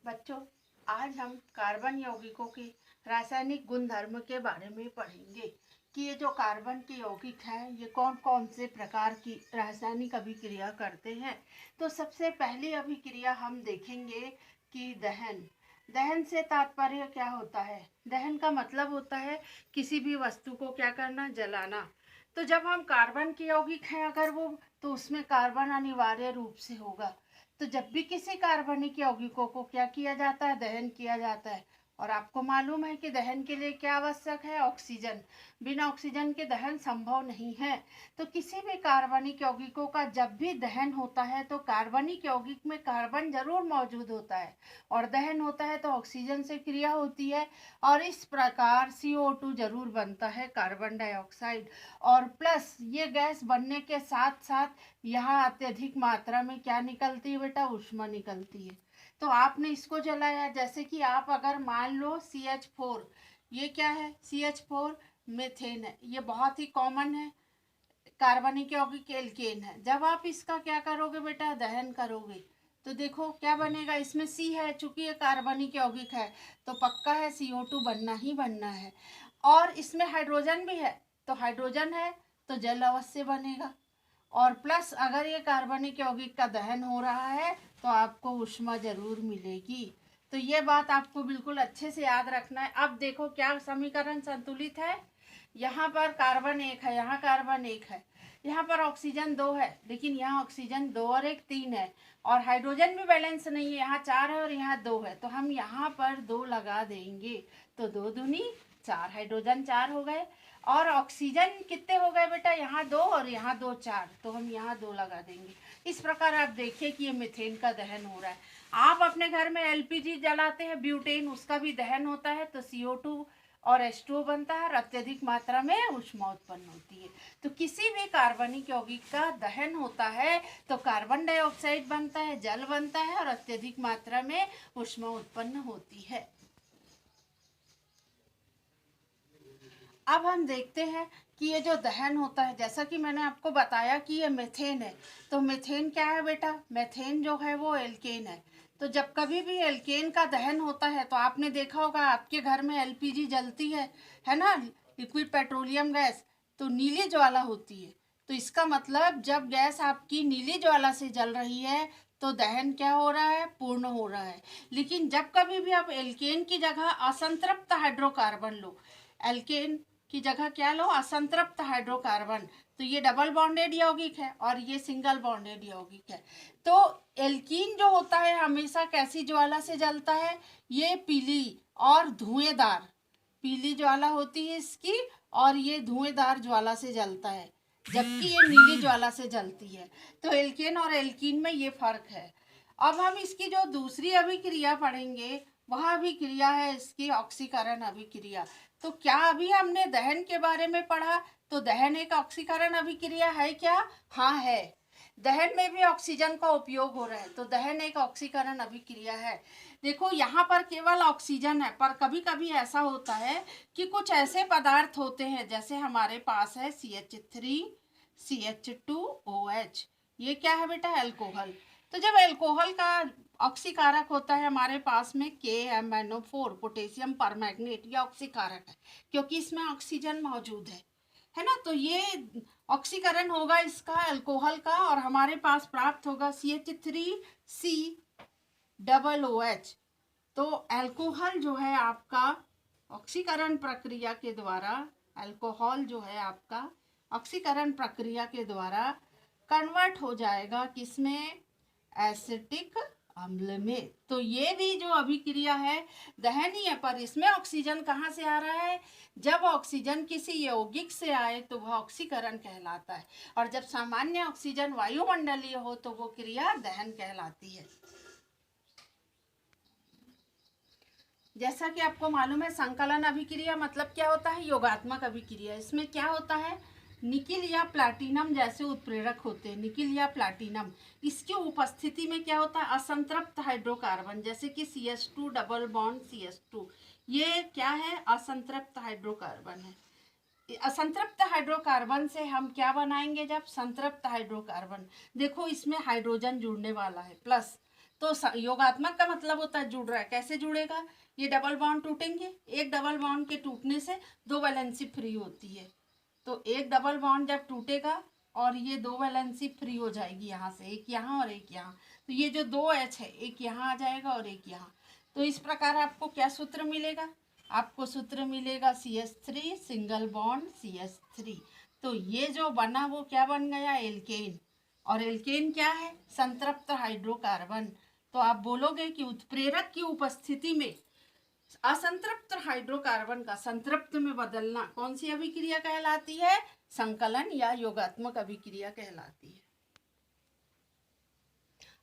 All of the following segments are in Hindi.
बच्चों, आज हम कार्बन यौगिकों के रासायनिक गुणधर्म के बारे में पढ़ेंगे कि ये जो कार्बन के यौगिक हैं ये कौन कौन से प्रकार की रासायनिक अभिक्रिया करते हैं। तो सबसे पहली अभिक्रिया हम देखेंगे कि दहन। दहन से तात्पर्य क्या होता है? दहन का मतलब होता है किसी भी वस्तु को क्या करना, जलाना। तो जब हम कार्बन के यौगिक हैं अगर वो, तो उसमें कार्बन अनिवार्य रूप से होगा। तो जब भी किसी कार्बनिक यौगिकों को क्या किया जाता है, दहन किया जाता है। और आपको मालूम है कि दहन के लिए क्या आवश्यक है? ऑक्सीजन। बिना ऑक्सीजन के दहन संभव नहीं है। तो किसी भी कार्बनिक यौगिकों का जब भी दहन होता है तो कार्बनिक यौगिक में कार्बन जरूर मौजूद होता है और दहन होता है तो ऑक्सीजन से क्रिया होती है और इस प्रकार CO2 जरूर बनता है, कार्बन डाइऑक्साइड। और प्लस ये गैस बनने के साथ साथ यहाँ अत्यधिक मात्रा में क्या निकलती है बेटा? ऊष्मा निकलती है। तो आपने इसको जलाया, जैसे कि आप अगर मान लो CH4, ये क्या है? CH4 मीथेन है, ये बहुत ही कॉमन है, कार्बनिक यौगिक एल्केन है। जब आप इसका क्या करोगे बेटा? दहन करोगे तो देखो क्या बनेगा, इसमें C है, चूंकि ये कार्बनिक यौगिक है तो पक्का है CO2 बनना ही बनना है। और इसमें हाइड्रोजन भी है, तो हाइड्रोजन है तो जल अवश्य बनेगा। और प्लस अगर ये कार्बनिक यौगिक का दहन हो रहा है तो आपको ऊष्मा जरूर मिलेगी। तो ये बात आपको बिल्कुल अच्छे से याद रखना है। अब देखो क्या समीकरण संतुलित है। यहाँ पर कार्बन 1 है, यहाँ कार्बन 1 है, यहाँ पर ऑक्सीजन 2 है, लेकिन यहाँ ऑक्सीजन 2 और 1 3 है। और हाइड्रोजन भी बैलेंस नहीं है, यहाँ 4 है और यहाँ 2 है, तो हम यहाँ पर 2 लगा देंगे। तो 2 दूनी 4, हाइड्रोजन 4 हो गए। और ऑक्सीजन कितने हो गए बेटा? यहाँ 2 और यहाँ 2, 4, तो हम यहाँ 2 लगा देंगे। इस प्रकार आप देखिए कि ये मीथेन का दहन हो रहा है। आप अपने घर में LPG जलाते हैं, ब्यूटेन, उसका भी दहन होता है तो CO2 और H2O बनता है और अत्यधिक मात्रा में ऊष्मा उत्पन्न होती है। तो किसी भी कार्बनिक यौगिक का दहन होता है तो कार्बन डाइऑक्साइड बनता है, जल बनता है और अत्यधिक मात्रा में ऊष्मा उत्पन्न होती है। अब हम देखते हैं कि ये जो दहन होता है, जैसा कि मैंने आपको बताया कि ये मीथेन है, तो मीथेन क्या है बेटा? मीथेन जो है वो एल्केन है। तो जब कभी भी एल्केन का दहन होता है तो आपने देखा होगा आपके घर में LPG जलती है ना, लिक्विड पेट्रोलियम गैस, तो नीली ज्वाला होती है। तो इसका मतलब जब गैस आपकी नीली ज्वाला से जल रही है तो दहन क्या हो रहा है? पूर्ण हो रहा है। लेकिन जब कभी भी आप एल्केन की जगह असंतृप्त हाइड्रोकार्बन लो, एल्केन की जगह क्या लो? असंतृप्त हाइड्रोकार्बन, तो ये डबल बॉन्डेड यौगिक है और ये सिंगल बॉन्डेड यौगिक है। तो एल्कीन जो होता है हमेशा कैसी ज्वाला से जलता है? ये पीली और धुएंदार, पीली ज्वाला होती है इसकी और ये धुएंदार ज्वाला से जलता है, जबकि ये नीली ज्वाला से जलती है। तो एल्केन और एल्कीन में ये फर्क है। अब हम इसकी जो दूसरी अभिक्रिया पढ़ेंगे वह अभिक्रिया है इसकी ऑक्सीकरण अभिक्रिया। तो क्या अभी हमने दहन के बारे में पढ़ा? तो दहन एक ऑक्सीकरण अभिक्रिया है क्या? हाँ है। दहन में भी ऑक्सीजन का उपयोग हो रहा है तो दहन एक ऑक्सीकरण अभिक्रिया है। देखो यहाँ पर केवल ऑक्सीजन है, पर कभी कभी ऐसा होता है कि कुछ ऐसे पदार्थ होते हैं, जैसे हमारे पास है CH3 CH2OH, ये क्या है बेटा? अल्कोहल। तो जब अल्कोहल का ऑक्सीकारक होता है हमारे पास में KMnO4, पोटेशियम परमैंगनेट, ये ऑक्सीकारक है क्योंकि इसमें ऑक्सीजन मौजूद है ना। तो ये ऑक्सीकरण होगा इसका अल्कोहल का और हमारे पास प्राप्त होगा CH3COOH। तो अल्कोहल जो है आपका ऑक्सीकरण प्रक्रिया के द्वारा, अल्कोहल जो है आपका ऑक्सीकरण प्रक्रिया के द्वारा कन्वर्ट हो जाएगा किसमें? एसिटिक अम्ल में। तो ये भी जो अभिक्रिया है दहनी है, पर इसमें ऑक्सीजन कहाँ से आ रहा है? जब ऑक्सीजन किसी यौगिक से आए तो वह ऑक्सीकरण कहलाता है और जब सामान्य ऑक्सीजन वायुमंडलीय हो तो वो क्रिया दहन कहलाती है। जैसा कि आपको मालूम है संकलन अभिक्रिया मतलब क्या होता है? योगात्मक अभिक्रिया। इसमें क्या होता है? निकिल या प्लैटिनम जैसे उत्प्रेरक होते हैं, निकिल या प्लैटिनम, इसकी उपस्थिति में क्या होता है? असंतृप्त हाइड्रोकार्बन, जैसे कि CH2 डबल बॉन्ड CH2, ये क्या है? असंतृप्त हाइड्रोकार्बन है। असंतृप्त हाइड्रोकार्बन से हम क्या बनाएंगे? जब संतृप्त हाइड्रोकार्बन, देखो इसमें हाइड्रोजन जुड़ने वाला है प्लस, तो योगात्मक का मतलब होता है जुड़ रहा है। कैसे जुड़ेगा? ये डबल बॉन्ड टूटेंगे, एक डबल बॉन्ड के टूटने से दो वैलेंसी फ्री होती है। तो एक डबल बॉन्ड जब टूटेगा और ये दो वैलेंसी फ्री हो जाएगी, यहाँ से एक यहाँ और एक यहाँ, तो ये जो दो एच है एक यहाँ आ जाएगा और एक यहाँ। तो इस प्रकार आपको क्या सूत्र मिलेगा? आपको सूत्र मिलेगा CH3 सिंगल बॉन्ड CH3। तो ये जो बना वो क्या बन गया? एल्केन। और एल्केन क्या है? संतृप्त हाइड्रोकार्बन। तो आप बोलोगे कि उत्प्रेरक की उपस्थिति में असंतृप्त हाइड्रोकार्बन का संतृप्त में बदलना कौन सी अभिक्रिया कहलाती है? संकलन या योगात्मक अभिक्रिया कहलाती है।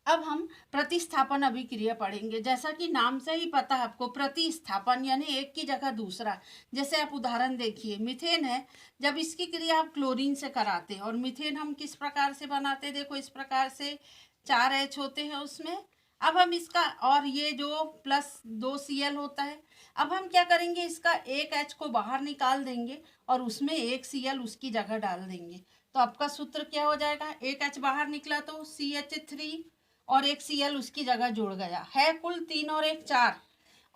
अब हम प्रतिस्थापन अभिक्रिया पढ़ेंगे। जैसा कि नाम से ही पता है आपको, प्रतिस्थापन यानी एक की जगह दूसरा। जैसे आप उदाहरण देखिए, मीथेन है, जब इसकी क्रिया आप क्लोरीन से कराते हैं, और मीथेन हम किस प्रकार से बनाते हैं? देखो इस प्रकार से 4 H होते हैं उसमें। अब हम इसका, और ये जो प्लस 2 Cl होता है, अब हम क्या करेंगे? इसका एक H को बाहर निकाल देंगे और उसमें एक Cl उसकी जगह डाल देंगे। तो आपका सूत्र क्या हो जाएगा? एक H बाहर निकला तो CH3 और एक Cl उसकी जगह जुड़ गया है। कुल 3 और 1 4,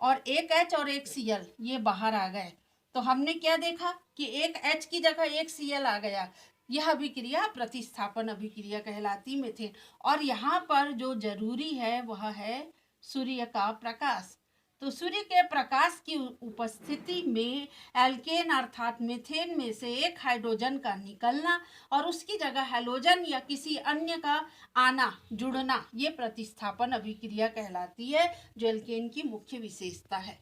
और एक H और एक Cl ये बाहर आ गए। तो हमने क्या देखा कि एक H की जगह एक Cl आ गया। यह अभिक्रिया प्रतिस्थापन अभिक्रिया कहलाती मीथेन। और यहाँ पर जो जरूरी है वह है सूर्य का प्रकाश। तो सूर्य के प्रकाश की उपस्थिति में एल्केन अर्थात मीथेन में से एक हाइड्रोजन का निकलना और उसकी जगह हैलोजन या किसी अन्य का आना, जुड़ना, ये प्रतिस्थापन अभिक्रिया कहलाती है, जो एल्केन की मुख्य विशेषता है।